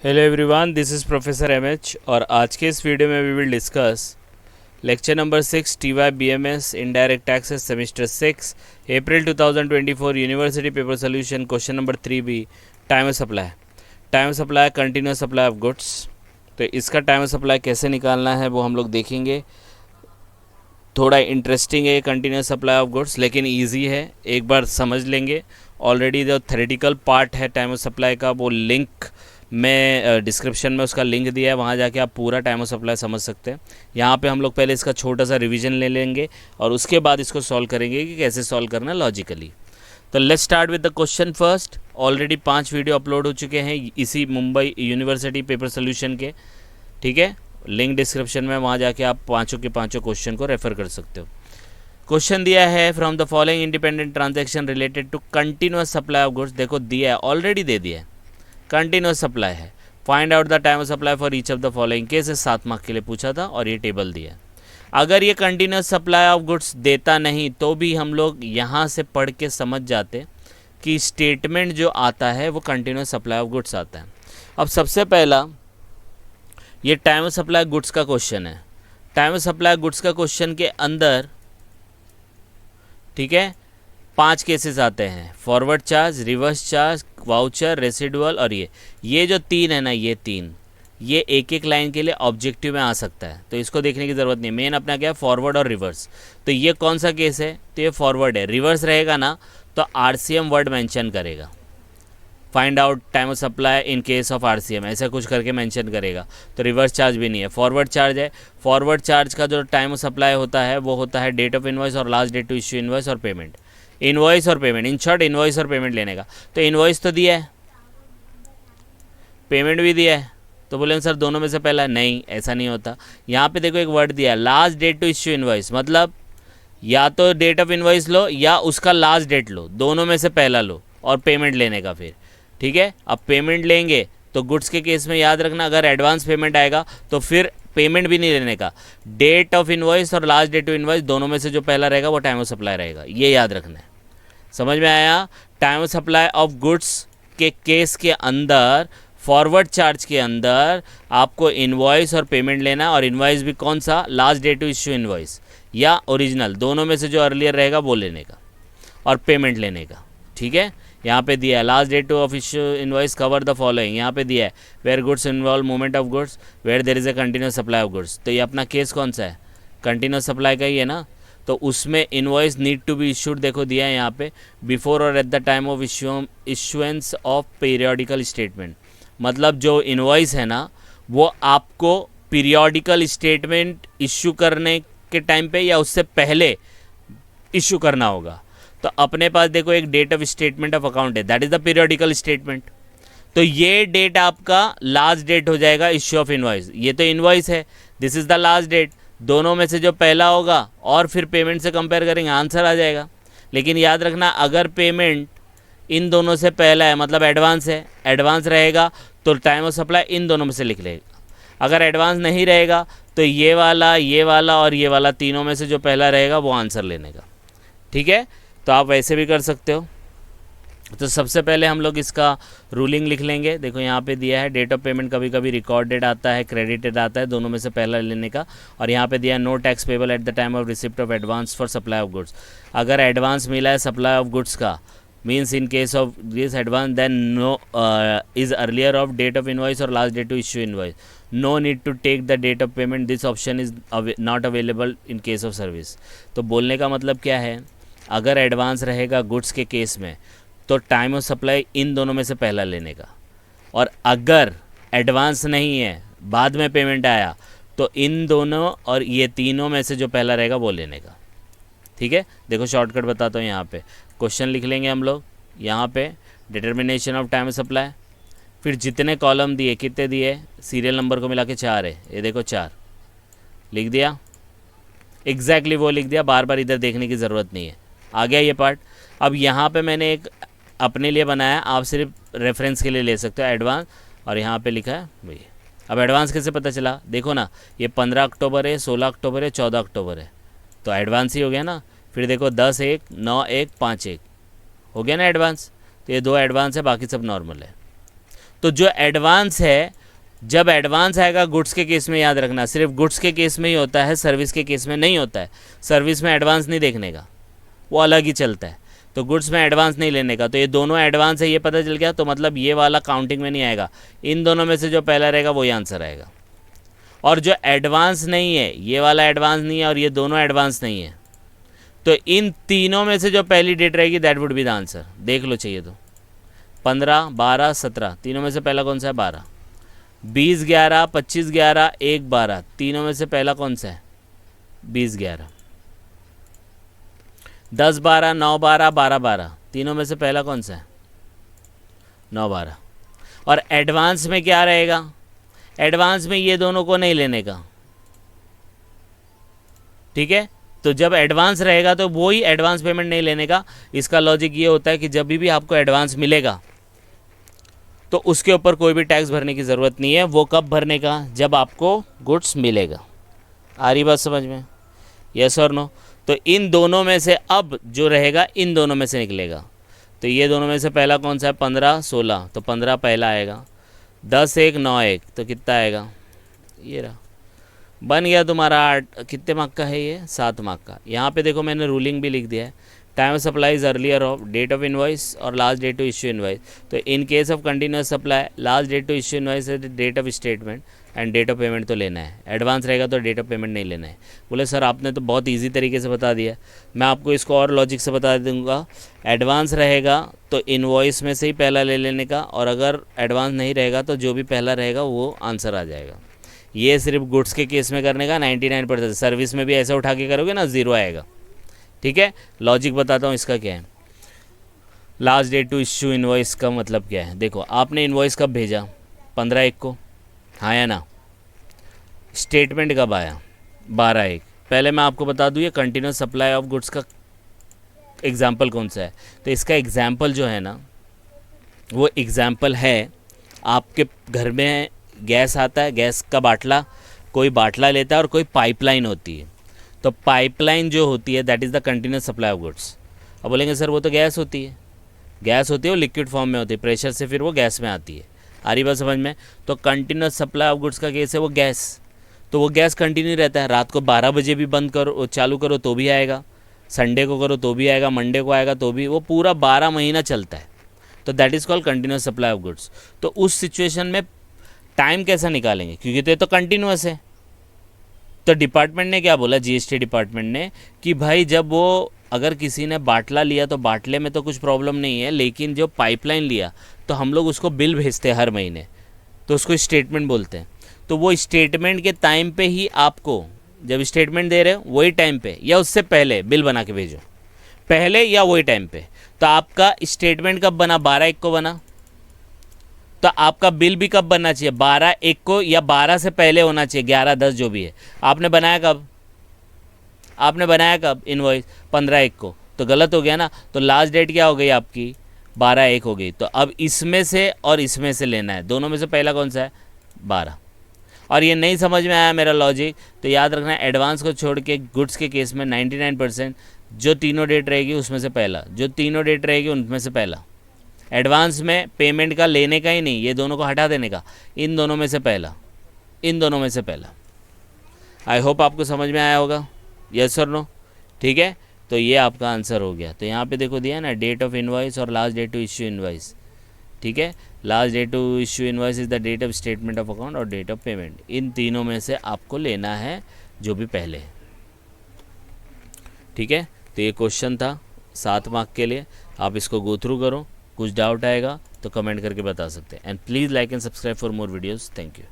Hello everyone, this is professor MH और आज के इस वीडियो में we will discuss lecture number 6 TY BMS indirect taxes semester 6 April 2024 university paper solution question number 3B time supply continuous supply of goods. तो इसका time supply कैसे निकालना है वो हम लोग देखेंगे। थोड़ा इंटरेस्टिंग है कंटिन्यूस सप्लाई ऑफ गुड्स, लेकिन ईजी है, एक बार समझ लेंगे। ऑलरेडी जो थ्योरेटिकल पार्ट है टाइम सप्लाई का वो लिंक मैं डिस्क्रिप्शन में उसका लिंक दिया है, वहाँ जाके आप पूरा टाइम ऑफ सप्लाई समझ सकते हैं। यहाँ पे हम लोग पहले इसका छोटा सा रिवीजन ले लेंगे और उसके बाद इसको सॉल्व करेंगे कि कैसे सॉल्व करना लॉजिकली। तो let's start with the question first. Already 5 video upload हो चुके हैं इसी मुंबई यूनिवर्सिटी पेपर सोल्यूशन के, ठीक है। लिंक डिस्क्रिप्शन में, वहाँ जाके आप पाँचों के पाँचों क्वेश्चन को रेफर कर सकते हो। क्वेश्चन दिया है from the following independent transaction related to continuous supply of goods. देखो दिया है, ऑलरेडी दे दिया है, कंटिन्यूस सप्लाई है। Find out the time of supply for each of the following cases. 7 mark के लिए पूछा था और ये टेबल दिया है। अगर ये कंटिन्यूस सप्लाई ऑफ गुड्स देता नहीं तो भी हम लोग यहाँ से पढ़ के समझ जाते कि स्टेटमेंट जो आता है वो कंटिन्यूस सप्लाई ऑफ गुड्स आता है। अब सबसे पहला ये टाइम ऑफ सप्लाई गुड्स का क्वेश्चन है। टाइम ऑफ सप्लाई गुड्स का क्वेश्चन के अंदर, ठीक है, 5 केसेस आते हैं, forward charge, reverse charge, voucher, residual और ये जो 3 है ना, ये एक एक लाइन के लिए ऑब्जेक्टिव में आ सकता है, तो इसको देखने की ज़रूरत नहीं। मेन अपना क्या है, फॉरवर्ड और रिवर्स। तो ये कौन सा केस है, तो ये फॉरवर्ड है। रिवर्स रहेगा ना तो आरसीएम वर्ड मेंशन करेगा, find out time of supply in case of RCM, ऐसा कुछ करके मेंशन करेगा। तो रिवर्स चार्ज भी नहीं है, फॉरवर्ड चार्ज है। फॉरवर्ड चार्ज का जो टाइम ऑफ सप्लाई होता है वो होता है डेट ऑफ इनवॉइस और last date to issue invoice और पेमेंट। इनवॉइस और पेमेंट, इन शॉर्ट इनवॉइस और पेमेंट लेने का। तो इनवॉइस तो दिया है, पेमेंट भी दिया है, तो बोले सर दोनों में से पहला, नहीं ऐसा नहीं होता। यहाँ पे देखो एक वर्ड दिया है, last date to issue invoice, मतलब या तो डेट ऑफ इनवॉइस लो या उसका लास्ट डेट लो, दोनों में से पहला लो और पेमेंट लेने का फिर, ठीक है। अब पेमेंट लेंगे तो गुड्स के केस में याद रखना, अगर एडवांस पेमेंट आएगा तो फिर पेमेंट भी नहीं लेने का। डेट ऑफ इनवॉइस और लास्ट डेट टू इनवॉइस दोनों में से जो पहला रहेगा वो टाइम ऑफ सप्लाई रहेगा, ये याद रखना है। समझ में आया। Time of supply of goods के केस के अंदर, फॉरवर्ड चार्ज के अंदर आपको इनवॉइस और पेमेंट लेना, और इनवॉइस भी कौन सा, last date to issue invoice या ओरिजिनल, दोनों में से जो अर्लियर रहेगा वो लेने का और पेमेंट लेने का, ठीक है। यहाँ पे दिया है last date to of issue invoice cover the following, यहाँ पे दिया है where goods involve movement of goods where there is a continuous supply of goods. तो ये अपना केस कौन सा है, कंटिन्यूस सप्लाई का ही है ना। तो उसमें invoice need to be issued, देखो दिया है यहाँ पे, बिफोर और at the time of issuance of periodical statement. मतलब जो इनवॉइस है ना वो आपको पीरियोडिकल स्टेटमेंट इशू करने के टाइम पे या उससे पहले इशू करना होगा। तो अपने पास देखो एक date of statement of account है, that is the periodical statement. तो ये डेट आपका लास्ट डेट हो जाएगा इश्यू ऑफ इनवॉइस। ये तो इनवॉइस है, this is the last date, दोनों में से जो पहला होगा और फिर पेमेंट से कंपेयर करेंगे, आंसर आ जाएगा। लेकिन याद रखना अगर पेमेंट इन दोनों से पहला है, मतलब एडवांस है, एडवांस रहेगा तो टाइम ऑफ सप्लाई इन दोनों में से लिख लेगा। अगर एडवांस नहीं रहेगा तो ये वाला और ये वाला, तीनों में से जो पहला रहेगा वो आंसर लेने का, ठीक है। तो आप वैसे भी कर सकते हो। तो सबसे पहले हम लोग इसका रूलिंग लिख लेंगे। देखो यहाँ पे दिया है डेट ऑफ पेमेंट कभी कभी रिकॉर्डेड आता है, क्रेडिटेड आता है, दोनों में से पहला लेने का। और यहाँ पे दिया है no tax payable at the time of receipt of advance for supply of goods. अगर एडवांस मिला है सप्लाई ऑफ गुड्स का, means in case of this advance then no is earlier of date of invoice और last date to issue invoice, no need to take the date of payment, this option is not available in case of service. तो बोलने का मतलब क्या है, अगर advance रहेगा goods के केस में तो टाइम ऑफ सप्लाई इन दोनों में से पहला लेने का, और अगर एडवांस नहीं है बाद में पेमेंट आया तो इन दोनों और ये तीनों में से जो पहला रहेगा वो लेने का, ठीक है। देखो शॉर्टकट बताता हूँ, यहाँ पे क्वेश्चन लिख लेंगे हम लोग, यहाँ पे determination of time of supply, फिर जितने कॉलम दिए, कितने दिए, सीरियल नंबर को मिला के 4 है, ये देखो 4 लिख दिया, एग्जैक्टली वो लिख दिया, बार बार इधर देखने की ज़रूरत नहीं है। आ गया ये पार्ट। अब यहाँ पे मैंने एक अपने लिए बनाया, आप सिर्फ रेफरेंस के लिए ले सकते हो, एडवांस, और यहाँ पे लिखा है भैया। अब एडवांस कैसे पता चला, देखो ना, ये 15 अक्टूबर है, 16 अक्टूबर है, 14 अक्टूबर है, तो एडवांस ही हो गया ना। फिर देखो 10-1, 9-1, 5-1 हो गया ना एडवांस। तो ये 2 एडवांस है, बाकी सब नॉर्मल है। तो जो एडवांस है, जब एडवांस आएगा गुड्स के केस में, याद रखना सिर्फ गुड्स के केस में ही होता है, सर्विस के केस में नहीं होता है। सर्विस में एडवांस नहीं देखने का, वो अलग ही चलता है। तो गुड्स में एडवांस नहीं लेने का। तो ये दोनों एडवांस है, ये पता चल गया। तो मतलब ये वाला काउंटिंग में नहीं आएगा। इन दोनों में से जो पहला रहेगा वही आंसर आएगा। और जो एडवांस नहीं है, ये वाला एडवांस नहीं है और ये दोनों एडवांस नहीं है, तो इन तीनों में से जो पहली डेट रहेगी that would be the answer. देख लो चाहिए तो 15, 12, 17, तीनों में से पहला कौन सा है? 12। 20, 11, 25, 11, 1, 12, तीनों में से पहला कौन सा है? 20, 11। 10, 12, 9, 12, 12, 12, तीनों में से पहला कौन सा है? 9, 12। और एडवांस में क्या रहेगा? एडवांस में ये दोनों को नहीं लेने का, ठीक है। तो जब एडवांस रहेगा तो वो ही एडवांस पेमेंट नहीं लेने का। इसका लॉजिक ये होता है कि जब भी आपको एडवांस मिलेगा तो उसके ऊपर कोई भी टैक्स भरने की ज़रूरत नहीं है। वो कब भरने का? जब आपको गुड्स मिलेगा। आ रही बात समझ में? यस और नो? तो इन दोनों में से अब जो रहेगा इन दोनों में से निकलेगा। तो ये दोनों में से पहला कौन सा है? 15, 16, तो 15 पहला आएगा। 10, 1, 9, 1, तो कितना आएगा? ये रहा, बन गया तुम्हारा 8। कितने मार्क का है ये? 7 मार्क का। यहाँ पे देखो मैंने रूलिंग भी लिख दिया है। Time supply is earlier of date of invoice और last date to issue invoice. तो in case of continuous supply last date to issue invoice है date of statement and date of payment तो लेना है। एडवांस रहेगा तो date of payment नहीं लेना है। बोले सर आपने तो बहुत ईजी तरीके से बता दिया, मैं आपको इसको और लॉजिक से बता दूंगा। एडवांस रहेगा तो इनवॉइस में से ही पहला ले लेने का, और अगर एडवांस नहीं रहेगा तो जो भी पहला रहेगा वो आंसर आ जाएगा। ये सिर्फ गुड्स के केस में करने का 99%। सर्विस में भी ऐसा उठा के करोगे ना, 0 आएगा, ठीक है। लॉजिक बताता हूँ इसका क्या है। Last date to issue invoice का मतलब क्या है? देखो आपने इनवॉइस कब भेजा? 15/1 को, हाँ या ना? स्टेटमेंट कब आया? 12/1। पहले मैं आपको बता दूँ ये कंटिन्यूस सप्लाई ऑफ गुड्स का एग्जाम्पल कौन सा है। तो इसका एग्जाम्पल जो है ना, वो एग्जाम्पल है आपके घर में गैस आता है, गैस का बाटला, कोई बाटला लेता है और कोई पाइपलाइन होती है। तो पाइपलाइन जो होती है that is the continuous supply of goods. अब बोलेंगे सर वो तो गैस होती है, गैस होती है वो लिक्विड फॉर्म में होती है, प्रेशर से फिर वो गैस में आती है। आ रही बात समझ में? तो कंटिन्यूस सप्लाई ऑफ गुड्स का केस है वो गैस। तो वो गैस कंटिन्यू रहता है। रात को 12 बजे भी बंद करो चालू करो तो भी आएगा, संडे को करो तो भी आएगा, मंडे को आएगा तो भी, वो पूरा 12 महीना चलता है। तो that is called continuous supply of goods. तो उस सिचुएशन में टाइम कैसा निकालेंगे? क्योंकि तो ये तो कंटिन्यूस है। तो डिपार्टमेंट ने क्या बोला, जीएसटी डिपार्टमेंट ने, कि भाई जब वो अगर किसी ने बाटला लिया तो बाटले में तो कुछ प्रॉब्लम नहीं है, लेकिन जो पाइपलाइन लिया तो हम लोग उसको बिल भेजते हैं हर महीने, तो उसको स्टेटमेंट बोलते हैं। तो वो स्टेटमेंट के टाइम पे ही आपको, जब स्टेटमेंट दे रहे हो वही टाइम पे या उससे पहले बिल बना के भेजो, पहले या वही टाइम पे। तो आपका स्टेटमेंट कब बना? 12/1 को बना। तो आपका बिल भी कब बनना चाहिए? 12/1 को, या 12 से पहले होना चाहिए, 11, 10 जो भी है। आपने बनाया कब? आपने बनाया कब इनवॉइस? 15/1 को। तो गलत हो गया ना। तो लास्ट डेट क्या हो गई आपकी? 12/1 हो गई। तो अब इसमें से और इसमें से लेना है, दोनों में से पहला कौन सा है? 12। और ये नहीं समझ में आया मेरा लॉजिक तो याद रखना, एडवांस को छोड़ के गुड्स के केस में 99% जो तीनों डेट रहेगी उसमें से पहला, जो तीनों डेट रहेगी उनमें से पहला। एडवांस में पेमेंट का लेने का ही नहीं, ये दोनों को हटा देने का, इन दोनों में से पहला, इन दोनों में से पहला। आई होप आपको समझ में आया होगा, यस और नो? ठीक है, तो ये आपका आंसर हो गया। तो यहाँ पे देखो दिया है ना, डेट ऑफ इनवॉइस और last date to issue invoice. ठीक है, last date to issue invoice is the date of statement of account और डेट ऑफ पेमेंट। इन तीनों में से आपको लेना है जो भी पहले है। ठीक है, तो ये क्वेश्चन था 7 मार्क के लिए। आप इसको गो थ्रू करो, कुछ डाउट आएगा तो कमेंट करके बता सकते हैं। And please like and subscribe for more videos. Thank you.